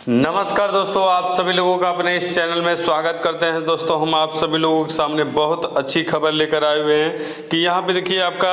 नमस्कार दोस्तों, आप सभी लोगों का अपने इस चैनल में स्वागत करते हैं। दोस्तों, हम आप सभी लोगों के सामने बहुत अच्छी खबर लेकर आए हुए हैं कि यहाँ पे देखिए आपका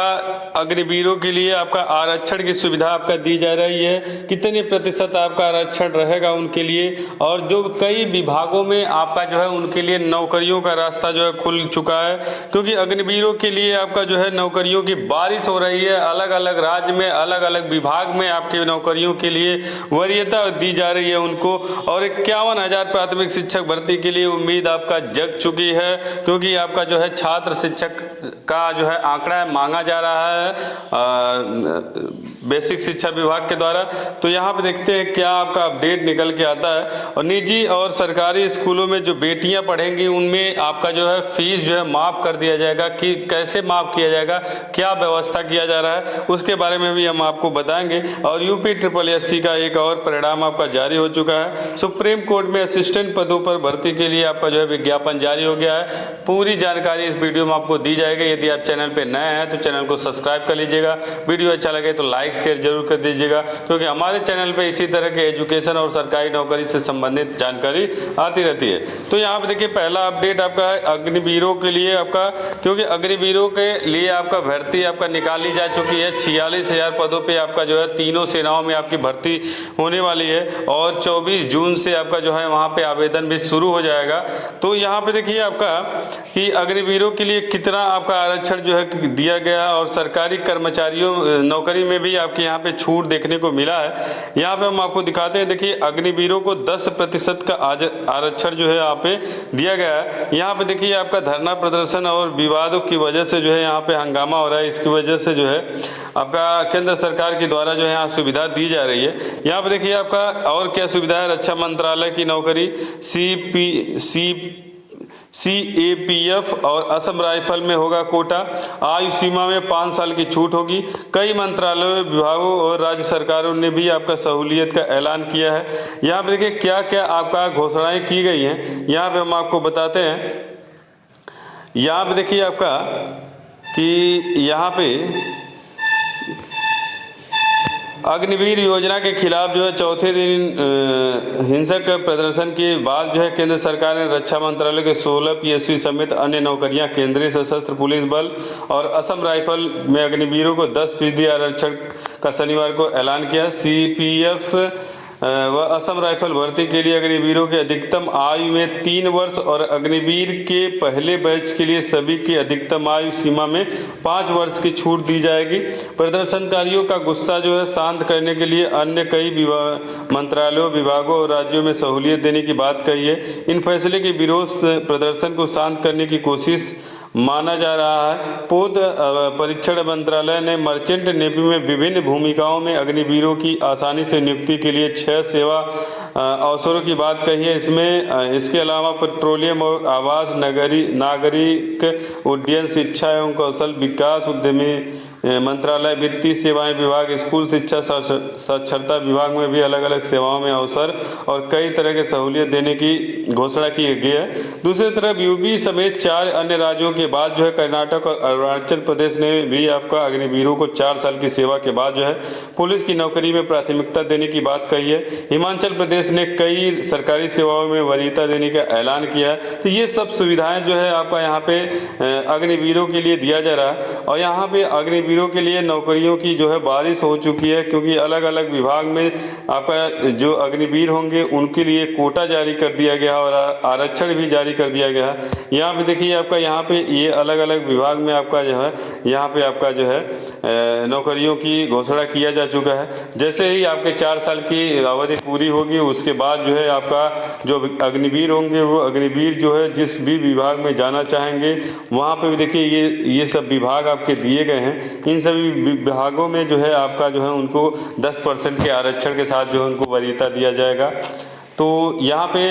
अग्निवीरों के लिए आपका आरक्षण की सुविधा आपका दी जा रही है। कितने प्रतिशत आपका आरक्षण रहेगा उनके लिए, और जो कई विभागों में आपका जो है उनके लिए नौकरियों का रास्ता जो है खुल चुका है, क्योंकि अग्निवीरों के लिए आपका जो है नौकरियों की बारिश हो रही है। अलग अलग राज्य में अलग अलग विभाग में आपके नौकरियों के लिए वरीयता दी जा रही है उनको, और 51,000 प्राथमिक शिक्षक भर्ती के लिए उम्मीद आपका जग चुकी है, क्योंकि आपका जो है छात्र शिक्षक का जो है आंकड़ा मांगा जा रहा है बेसिक शिक्षा विभाग के द्वारा। तो यहाँ पे देखते हैं क्या आपका अपडेट निकल के आता है। और निजी और सरकारी स्कूलों में जो बेटियां पढ़ेंगी उनमें आपका जो है फीस जो है माफ़ कर दिया जाएगा। कि कैसे माफ़ किया जाएगा, क्या व्यवस्था किया जा रहा है, उसके बारे में भी हम आपको बताएंगे। और यूपी SSSC का एक और परिणाम आपका जारी हो चुका है। सुप्रीम कोर्ट में असिस्टेंट पदों पर भर्ती के लिए आपका जो है विज्ञापन जारी हो गया है। पूरी जानकारी इस वीडियो में आपको दी जाएगी। यदि आप चैनल पे नए हैं तो चैनल को सब्सक्राइब कर लीजिएगा। वीडियो अच्छा लगे तो लाइक शेयर जरूर कर दीजिएगा, क्योंकि हमारे चैनल पे इसी तरह के एजुकेशन और सरकारी नौकरी से संबंधित जानकारी आती रहती है। तो यहाँ पे देखिए पहला अपडेट आपका है अग्निवीरों के लिए आपका, क्योंकि अग्निवीरों के लिए आपका भर्ती आपका निकाली जा चुकी है। 46,000 पदों पे आपका जो है तीनों सेनाओं में आपकी भर्ती होने वाली है, और 24 जून से आपका जो है वहाँ पे आवेदन भी शुरू हो जाएगा। तो यहाँ पे देखिए आपका कि अग्निवीरों के लिए कितना आपका आरक्षण जो है दिया गया, और सरकारी कर्मचारियों नौकरी में भी आपके यहाँ पे छूट देखने को मिला है। यहाँ पे हम आपको दिखाते हैं। देखिए अग्निवीरों को 10% का आरक्षण जो है यहाँ पे दिया गया है। यहाँ पे देखिए आपका धरना प्रदर्शन और विवादों की वजह से जो है यहाँ पे हंगामा हो रहा है। इसकी वजह से जो है आपका केंद्र सरकार के द्वारा जो है यहाँ सुविधा दी जा रही है। यहाँ पे देखिए आपका और क्या सुविधा है। रक्षा मंत्रालय की नौकरी, CAPF और असम राइफल में होगा कोटा। आयु सीमा में 5 साल की छूट होगी। कई मंत्रालयों, विभागों और राज्य सरकारों ने भी आपका सहूलियत का ऐलान किया है। यहाँ पे देखिए क्या क्या आपका घोषणाएं की गई हैं, यहाँ पे हम आपको बताते हैं। यहाँ पे देखिए आपका कि यहाँ पे अग्निवीर योजना के खिलाफ जो है चौथे दिन हिंसक प्रदर्शन के बाद जो है केंद्र सरकार ने रक्षा मंत्रालय के 16 PSU समेत अन्य नौकरियां, केंद्रीय सशस्त्र पुलिस बल और असम राइफल में अग्निवीरों को 10% आरक्षण का शनिवार को ऐलान किया। CPF व असम राइफल भर्ती के लिए अग्निवीरों के अधिकतम आयु में 3 वर्ष और अग्निवीर के पहले बैच के लिए सभी की अधिकतम आयु सीमा में 5 वर्ष की छूट दी जाएगी। प्रदर्शनकारियों का गुस्सा जो है शांत करने के लिए अन्य कई मंत्रालयों, विभागों और राज्यों में सहूलियत देने की बात कही है। इन फैसले के विरोध प्रदर्शन को शांत करने की कोशिश माना जा रहा है। पोत परीक्षण मंत्रालय ने मर्चेंट नेवी में विभिन्न भूमिकाओं में अग्निवीरों की आसानी से नियुक्ति के लिए 6 सेवा अवसरों की बात कही है। इसमें इसके अलावा पेट्रोलियम और आवास, नागरिक उड्डयन, शिक्षा एवं कौशल विकास, उद्यमी मंत्रालय, वित्तीय सेवाएं विभाग, स्कूल शिक्षा साक्षरता विभाग में भी अलग अलग सेवाओं में अवसर और कई तरह के सहूलियत देने की घोषणा की गई है। दूसरी तरफ यूपी समेत 4 अन्य राज्यों के बाद जो है कर्नाटक और अरुणाचल प्रदेश ने भी आपका अग्निवीरों को 4 साल की सेवा के बाद जो है पुलिस की नौकरी में प्राथमिकता देने की बात कही है। हिमाचल प्रदेश ने कई सरकारी सेवाओं में वरीयता देने का ऐलान किया है। तो ये सब सुविधाएं जो है आपका यहाँ पे अग्निवीरों के लिए दिया जा रहा है। और यहाँ पे अग्निवीरों के लिए नौकरियों की जो है बारिश हो चुकी है, क्योंकि अलग अलग विभाग में आपका जो अग्निवीर होंगे उनके लिए कोटा जारी कर दिया गया और आरक्षण भी जारी कर दिया गया है। यहाँ पे देखिए आपका यहाँ पे ये अलग अलग विभाग में आपका जो है यहाँ पे आपका जो है नौकरियों की घोषणा किया जा चुका है। जैसे ही आपके 4 साल की अवधि पूरी होगी उसके बाद जो है आपका जो अग्निवीर होंगे वो अग्निवीर जो है जिस भी विभाग में जाना चाहेंगे वहाँ पे भी देखिए ये सब विभाग आपके दिए गए हैं। इन सभी विभागों में जो है आपका जो है उनको 10% के आरक्षण के साथ जो है उनको वरीयता दिया जाएगा। तो यहाँ पे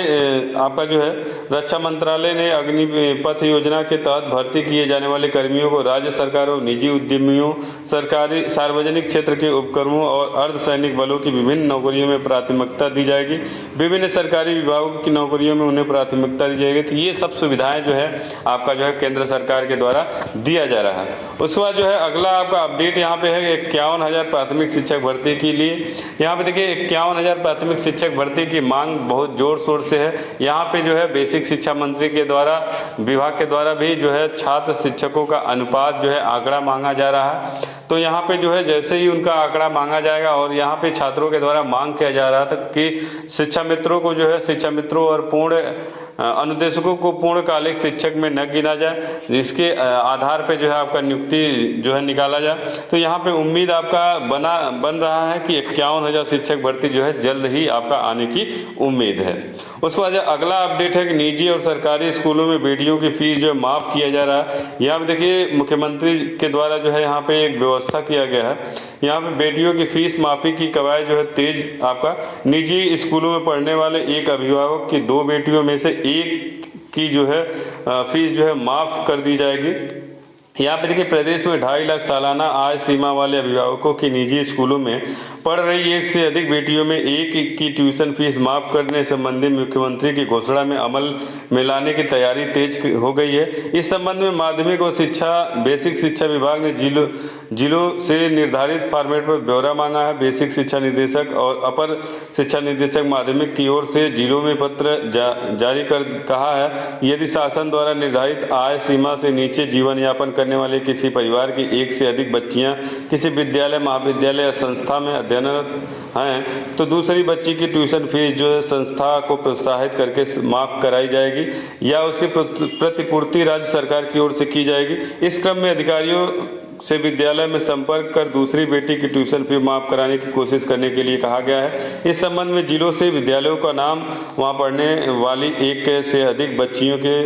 आपका जो है रक्षा मंत्रालय ने अग्निपथ योजना के तहत भर्ती किए जाने वाले कर्मियों को राज्य सरकारों, निजी उद्यमियों, सरकारी सार्वजनिक क्षेत्र के उपक्रमों और अर्धसैनिक बलों की विभिन्न नौकरियों में प्राथमिकता दी जाएगी। विभिन्न सरकारी विभागों की नौकरियों में उन्हें प्राथमिकता दी जाएगी। तो ये सब सुविधाएं जो है आपका जो है केंद्र सरकार के द्वारा दिया जा रहा है। उसके बाद जो है अगला आपका अपडेट यहाँ पे है 51,000 प्राथमिक शिक्षक भर्ती के लिए। यहाँ पे देखिए 51,000 प्राथमिक शिक्षक भर्ती की मांग मांग बहुत जोर शोर से है। यहाँ पे जो है बेसिक शिक्षा मंत्री के द्वारा, विभाग के द्वारा भी जो है छात्र शिक्षकों का अनुपात जो है आंकड़ा मांगा जा रहा है। तो यहाँ पे जो है जैसे ही उनका आंकड़ा मांगा जाएगा, और यहाँ पे छात्रों के द्वारा मांग किया जा रहा था कि शिक्षा मित्रों को जो है, शिक्षा मित्रों और पूर्ण अनुदेशकों को पूर्णकालिक शिक्षक में न गिना जाए, जिसके आधार पे जो है आपका नियुक्ति जो है निकाला जाए। तो यहाँ पे उम्मीद आपका बन रहा है कि 51,000 शिक्षक भर्ती जो है जल्द ही आपका आने की उम्मीद है। उसके बाद अगला अपडेट है कि निजी और सरकारी स्कूलों में बेटियों की फीस जो है माफ़ किया जा रहा है। यहाँ पे देखिए मुख्यमंत्री के द्वारा जो है यहाँ पे एक व्यवस्था किया गया है। यहाँ पे बेटियों की फीस माफ़ी की कवायद जो है तेज आपका निजी स्कूलों में पढ़ने वाले एक अभिभावक की 2 बेटियों में से एक की जो है फीस जो है माफ़ कर दी जाएगी। यहाँ पे देखिए प्रदेश में 2.5 लाख सालाना आय सीमा वाले अभिभावकों की निजी स्कूलों में पढ़ रही एक से अधिक बेटियों में एक की ट्यूशन फीस माफ़ करने संबंधी मुख्यमंत्री की घोषणा में अमल में लाने की तैयारी तेज हो गई है। इस संबंध में माध्यमिक और बेसिक शिक्षा विभाग ने जिलों से निर्धारित फॉर्मेट पर ब्यौरा मांगा है। बेसिक शिक्षा निदेशक और अपर शिक्षा निदेशक माध्यमिक की ओर से जिलों में पत्र जारी कर कहा है, यदि शासन द्वारा निर्धारित आय सीमा से नीचे जीवन यापन करने वाले किसी परिवार की एक से अधिक बच्चियां किसी विद्यालय, महाविद्यालय या संस्था में अध्ययनरत हैं, तो दूसरी बच्ची की ट्यूशन फीस जो है संस्था को प्रोत्साहित करके माफ कराई जाएगी या उसकी प्रतिपूर्ति राज्य सरकार की ओर से की जाएगी। इस क्रम में अधिकारियों से विद्यालय में संपर्क कर दूसरी बेटी की ट्यूशन फी माफ कराने की कोशिश करने के लिए कहा गया है। इस संबंध में जिलों से विद्यालयों का नाम, वहां पढ़ने वाली एक से अधिक बच्चियों के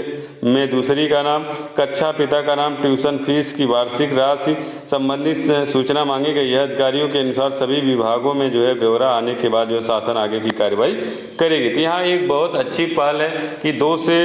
में दूसरी का नाम, कक्षा पिता का नाम, ट्यूशन फीस की वार्षिक राशि संबंधित सूचना मांगी गई है। अधिकारियों के अनुसार सभी विभागों में जो है ब्यौरा आने के बाद जो शासन आगे की कार्रवाई करेगी। तो यहाँ एक बहुत अच्छी पहल है कि 2 से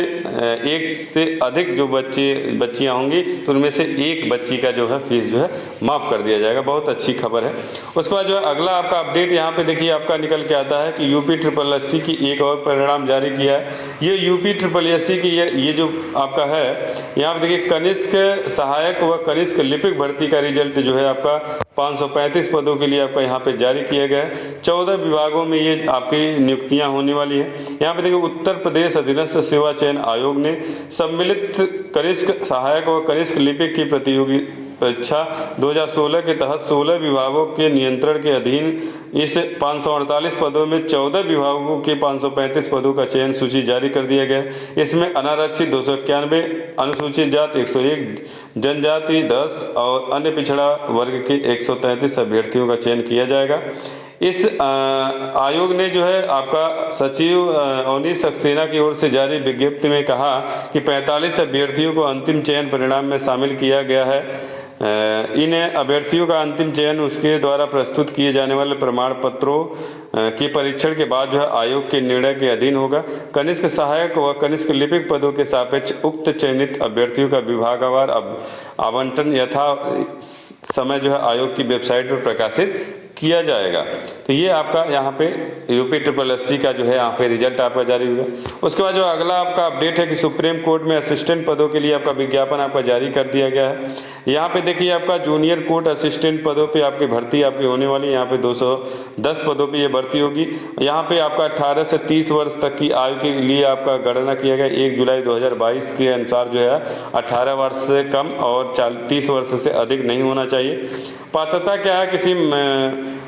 1 से अधिक जो बच्चियाँ होंगी तो उनमें से एक बच्ची का जो है जो है माफ कर दिया जाएगा। बहुत अच्छी खबर है। उसके बाद जो है अगला आपका अपडेट यहाँ पे देखिए आपका निकल के आता है कि यूपी SSSC की एक और परिणाम जारी किया है। ये यूपी SSSC की ये जो आपका है, यहाँ पे देखिए कनिष्क सहायक व कनिष्क लिपिक भर्ती का रिजल्ट जो है आपका 535 पदों के लिए आपका यहाँ पे जारी किया गया है। 14 विभागों में ये आपकी नियुक्तियाँ होने वाली है। यहाँ पे देखिए उत्तर प्रदेश अधीनस्थ सेवा चयन आयोग ने सम्मिलित कनिष्क सहायक व कनिष्क लिपिक की प्रतियोगी परीक्षा 2016 के तहत 16 विभागों के नियंत्रण के अधीन इस 548 पदों में 14 विभागों के 535 पदों का चयन सूची जारी कर दिया गया। इसमें अनारक्षित 291, अनुसूचित जाति 101, जनजाति 10 और अन्य पिछड़ा वर्ग के 133 अभ्यर्थियों का चयन किया जाएगा। इस आयोग ने जो है आपका सचिव अवनीश सक्सेना की ओर से जारी विज्ञप्ति में कहा कि 45 अभ्यर्थियों को अंतिम चयन परिणाम में शामिल किया गया है। इन अभ्यर्थियों का अंतिम चयन उसके द्वारा प्रस्तुत किए जाने वाले प्रमाण पत्रों के परीक्षण के बाद जो है आयोग के निर्णय के अधीन होगा। कनिष्क सहायक व कनिष्क लिपिक पदों के सापेक्ष उक्त चयनित अभ्यर्थियों का विभागवार आवंटन यथा समय जो है आयोग की वेबसाइट पर प्रकाशित किया जाएगा। तो ये आपका यहाँ पे यूपी SSSC का जो है यहाँ पे रिजल्ट आपका जारी हुआ। उसके बाद जो अगला आपका अपडेट है कि सुप्रीम कोर्ट में असिस्टेंट पदों के लिए आपका विज्ञापन आपका जारी कर दिया गया है। यहाँ पे देखिए आपका जूनियर कोर्ट असिस्टेंट पदों पे आपकी भर्ती आपकी होने वाली है। यहाँ पे 210 पदों पे ये भर्ती होगी। यहाँ पे आपका 18 से 30 वर्ष तक की आयु के लिए आपका गणना किया गया। 1 जुलाई 2022 के अनुसार जो है 18 वर्ष से कम और 30 वर्ष से अधिक नहीं होना चाहिए। पात्रता क्या है, किसी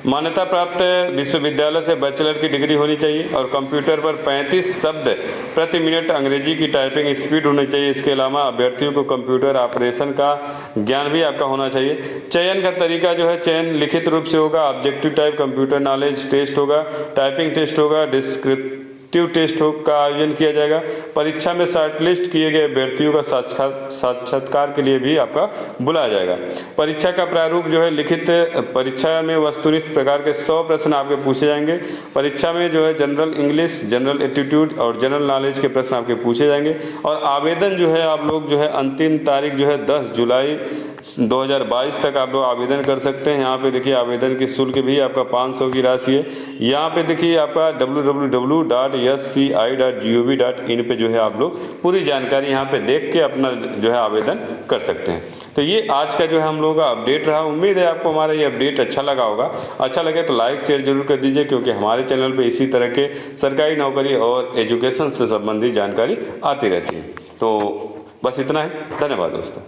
मान्यता प्राप्त विश्वविद्यालय से बैचलर की डिग्री होनी चाहिए और कंप्यूटर पर 35 शब्द प्रति मिनट अंग्रेजी की टाइपिंग स्पीड होनी चाहिए। इसके अलावा अभ्यर्थियों को कंप्यूटर ऑपरेशन का ज्ञान भी आपका होना चाहिए। चयन का तरीका जो है चयन लिखित रूप से होगा। Objective type computer knowledge test होगा, टाइपिंग टेस्ट होगा, डिस्क्रिप्टिव टेस्ट का आयोजन किया जाएगा। परीक्षा में शॉर्टलिस्ट किए गए अभ्यर्थियों का साक्षात्कार के लिए भी आपका बुलाया जाएगा। परीक्षा का प्रारूप जो है लिखित परीक्षा में वस्तुनिष्ठ प्रकार के 100 प्रश्न आपके पूछे जाएंगे। परीक्षा में जो है जनरल इंग्लिश, जनरल एप्टीट्यूड और जनरल नॉलेज के प्रश्न आपके पूछे जाएंगे। और आवेदन जो है आप लोग जो है अंतिम तारीख जो है 10 जुलाई 2022 तक आप लोग आवेदन कर सकते हैं। यहाँ पे देखिए आवेदन की शुल्क भी आपका 500 की राशि है। यहाँ पे देखिए आपका www www.sci.gov.in पे जो है आप लोग पूरी जानकारी यहाँ पे देख के अपना जो है आवेदन कर सकते हैं। तो ये आज का जो है हम लोगों का अपडेट रहा। उम्मीद है आपको हमारा ये अपडेट अच्छा लगा होगा। अच्छा लगे तो लाइक शेयर जरूर कर दीजिए, क्योंकि हमारे चैनल पे इसी तरह के सरकारी नौकरी और एजुकेशन से संबंधित जानकारी आती रहती है। तो बस इतना है। धन्यवाद दोस्तों।